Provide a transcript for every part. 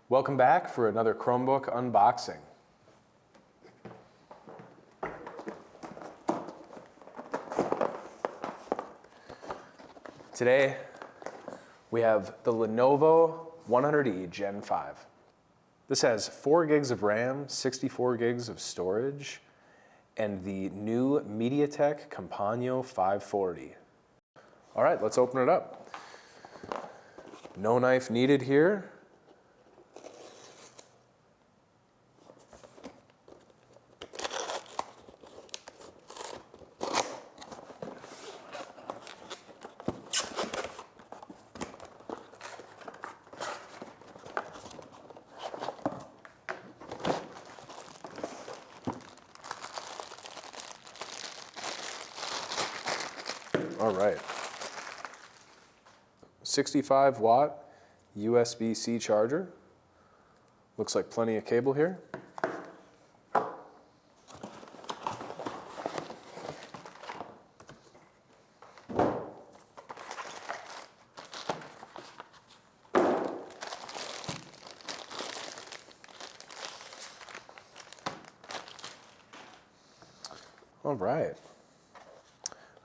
Welcome back for another Chromebook unboxing. Today we have the Lenovo 100e Gen 5. This has 4 gigs of RAM, 64 gigs of storage, and the new MediaTek Kompanio 540. All right, let's open it up. No knife needed here. All right, 65 watt USB-C charger. Looks like plenty of cable here. All right.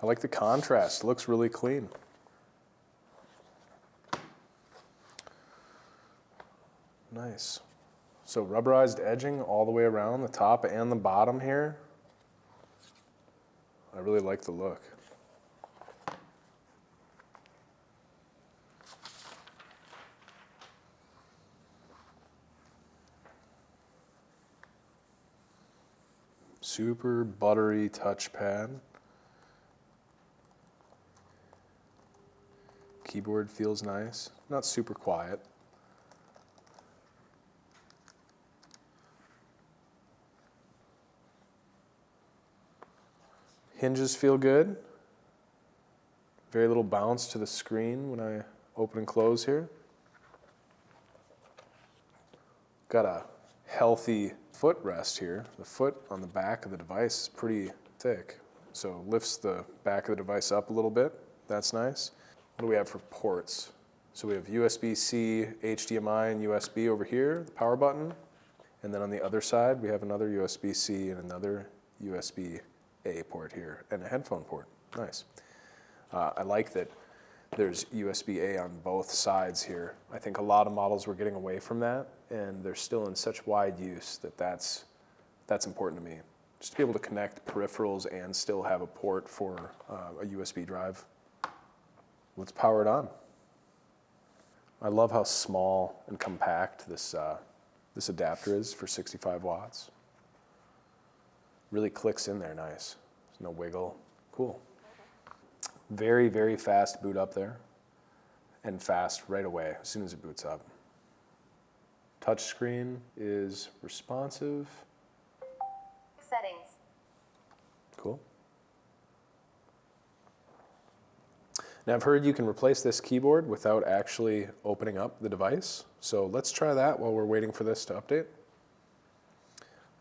I like the contrast, looks really clean. Nice. So rubberized edging all the way around the top and the bottom here. I really like the look. Super buttery touchpad. Keyboard feels nice, not super quiet. Hinges feel good. Very little bounce to the screen when I open and close here. Got a healthy footrest here. The foot on the back of the device is pretty thick, so lifts the back of the device up a little bit. That's nice. What do we have for ports? So we have USB-C, HDMI, and USB over here, the power button. And then on the other side, we have another USB-C and another USB-A port here, and a headphone port. Nice. I like that there's USB-A on both sides here. I think a lot of models were getting away from that, and they're still in such wide use that that's important to me. Just to be able to connect peripherals and still have a port for a USB drive. Let's power it on. I love how small and compact this adapter is for 65 watts. Really clicks in there nice. There's no wiggle. Cool. Very, very fast boot up there, and fast right away as soon as it boots up. Touchscreen is responsive. Settings. Cool. Now I've heard you can replace this keyboard without actually opening up the device. So let's try that while we're waiting for this to update.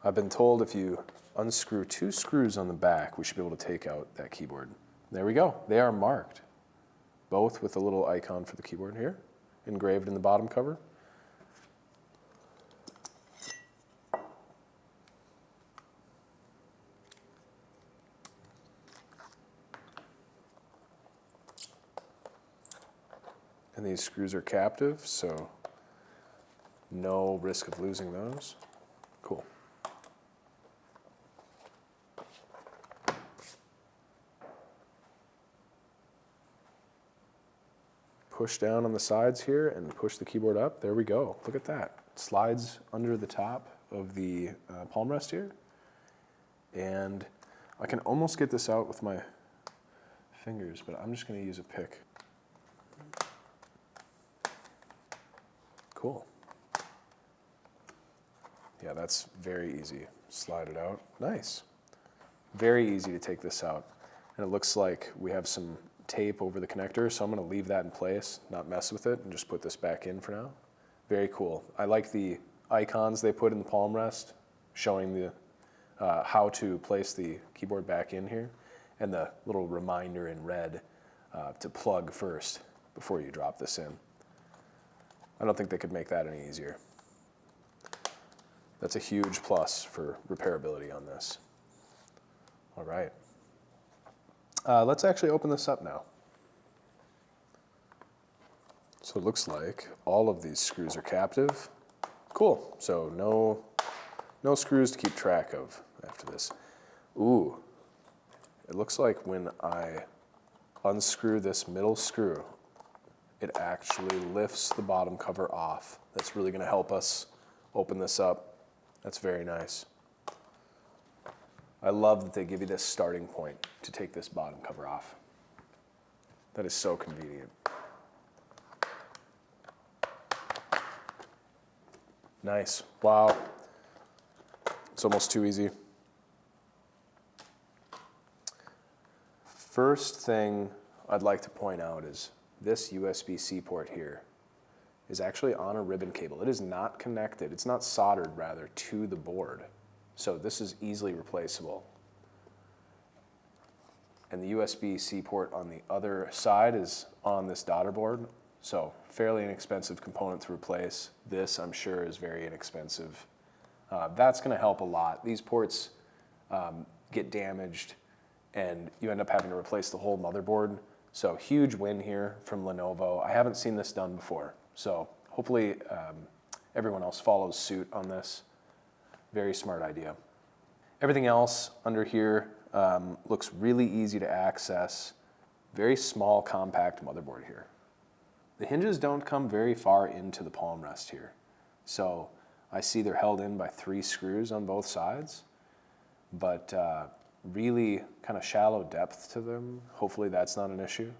I've been told if you unscrew 2 screws on the back, we should be able to take out that keyboard. There we go. They are marked, both with a little icon for the keyboard here, engraved in the bottom cover. And these screws are captive, so no risk of losing those. Cool. Push down on the sides here and push the keyboard up. There we go. Look at that. Slides under the top of the palm rest here. And I can almost get this out with my fingers, but I'm just going to use a pick. Cool. Yeah, that's very easy. Slide it out. Nice. Very easy to take this out. And it looks like we have some tape over the connector, so I'm going to leave that in place, not mess with it, and just put this back in for now. Very cool. I like the icons they put in the palm rest, showing the how to place the keyboard back in here. and the little reminder in red to plug first before you drop this in. I don't think they could make that any easier. That's a huge plus for repairability on this. All right. Let's actually open this up now. So it looks like all of these screws are captive. Cool, so no screws to keep track of after this. Ooh, it looks like when I unscrew this middle screw, it actually lifts the bottom cover off. That's really gonna help us open this up. That's very nice. I love that they give you this starting point to take this bottom cover off. That is so convenient. Nice, wow. It's almost too easy. First thing I'd like to point out is this USB-C port here is actually on a ribbon cable. It is not connected, it's not soldered rather, to the board. So this is easily replaceable. And the USB-C port on the other side is on this daughter board. So fairly inexpensive component to replace. This, I'm sure, is very inexpensive. That's gonna help a lot. These ports get damaged and you end up having to replace the whole motherboard. So huge win here from Lenovo. I haven't seen this done before. So hopefully everyone else follows suit on this. Very smart idea. Everything else under here looks really easy to access. Very small, compact motherboard here. The hinges don't come very far into the palm rest here. So I see they're held in by 3 screws on both sides, but really kind of shallow depth to them. Hopefully that's not an issue.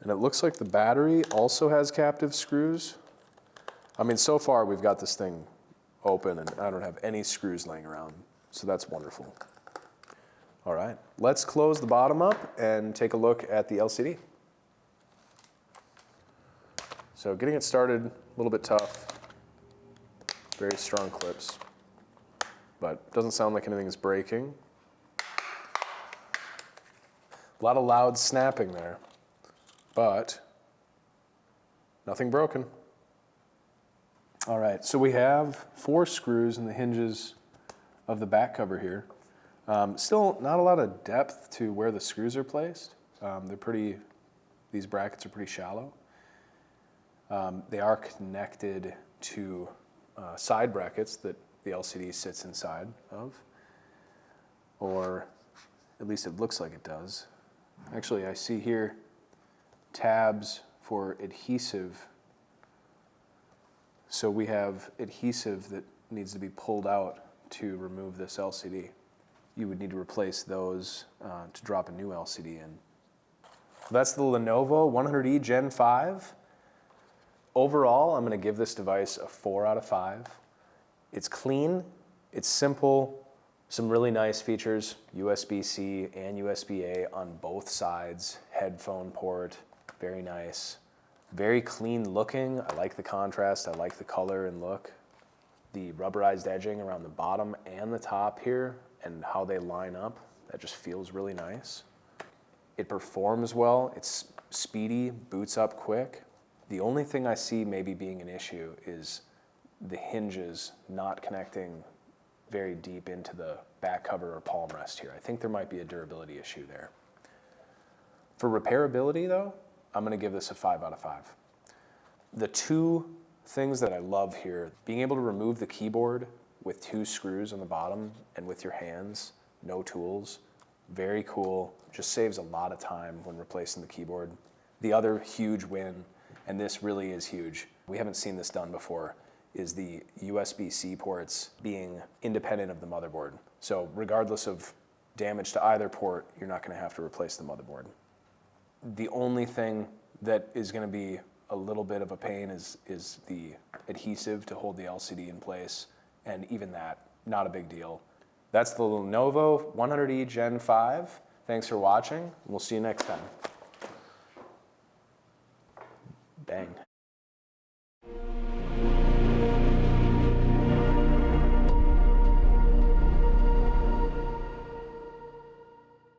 And it looks like the battery also has captive screws. I mean, so far we've got this thing open and I don't have any screws laying around, so that's wonderful. All right, let's close the bottom up and take a look at the LCD. So getting it started, a little bit tough. Very strong clips, but doesn't sound like anything is breaking. A lot of loud snapping there, but nothing broken. All right, so we have 4 screws in the hinges of the back cover here. Still not a lot of depth to where the screws are placed. These brackets are pretty shallow. They are connected to side brackets that the LCD sits inside of, or at least it looks like it does. Actually, I see here tabs for adhesive. So we have adhesive that needs to be pulled out to remove this LCD. You would need to replace those to drop a new LCD in. That's the Lenovo 100e Gen 5. Overall, I'm going to give this device a 4 out of 5. It's clean, it's simple, some really nice features, USB-C and USB-A on both sides, headphone port, very nice. Very clean looking, I like the contrast, I like the color and look. The rubberized edging around the bottom and the top here and how they line up, that just feels really nice. It performs well, it's speedy, boots up quick. The only thing I see maybe being an issue is the hinges not connecting very deep into the back cover or palm rest here. I think there might be a durability issue there. For repairability though, I'm gonna give this a 5 out of 5. The 2 things that I love here, being able to remove the keyboard with 2 screws on the bottom and with your hands, no tools, very cool, just saves a lot of time when replacing the keyboard. The other huge win, and this really is huge, we haven't seen this done before, is the USB-C ports being independent of the motherboard. So regardless of damage to either port, you're not gonna have to replace the motherboard. The only thing that is gonna be a little bit of a pain is the adhesive to hold the LCD in place, and even that, not a big deal. That's the Lenovo 100e Gen 5. Thanks for watching, and we'll see you next time. Bang.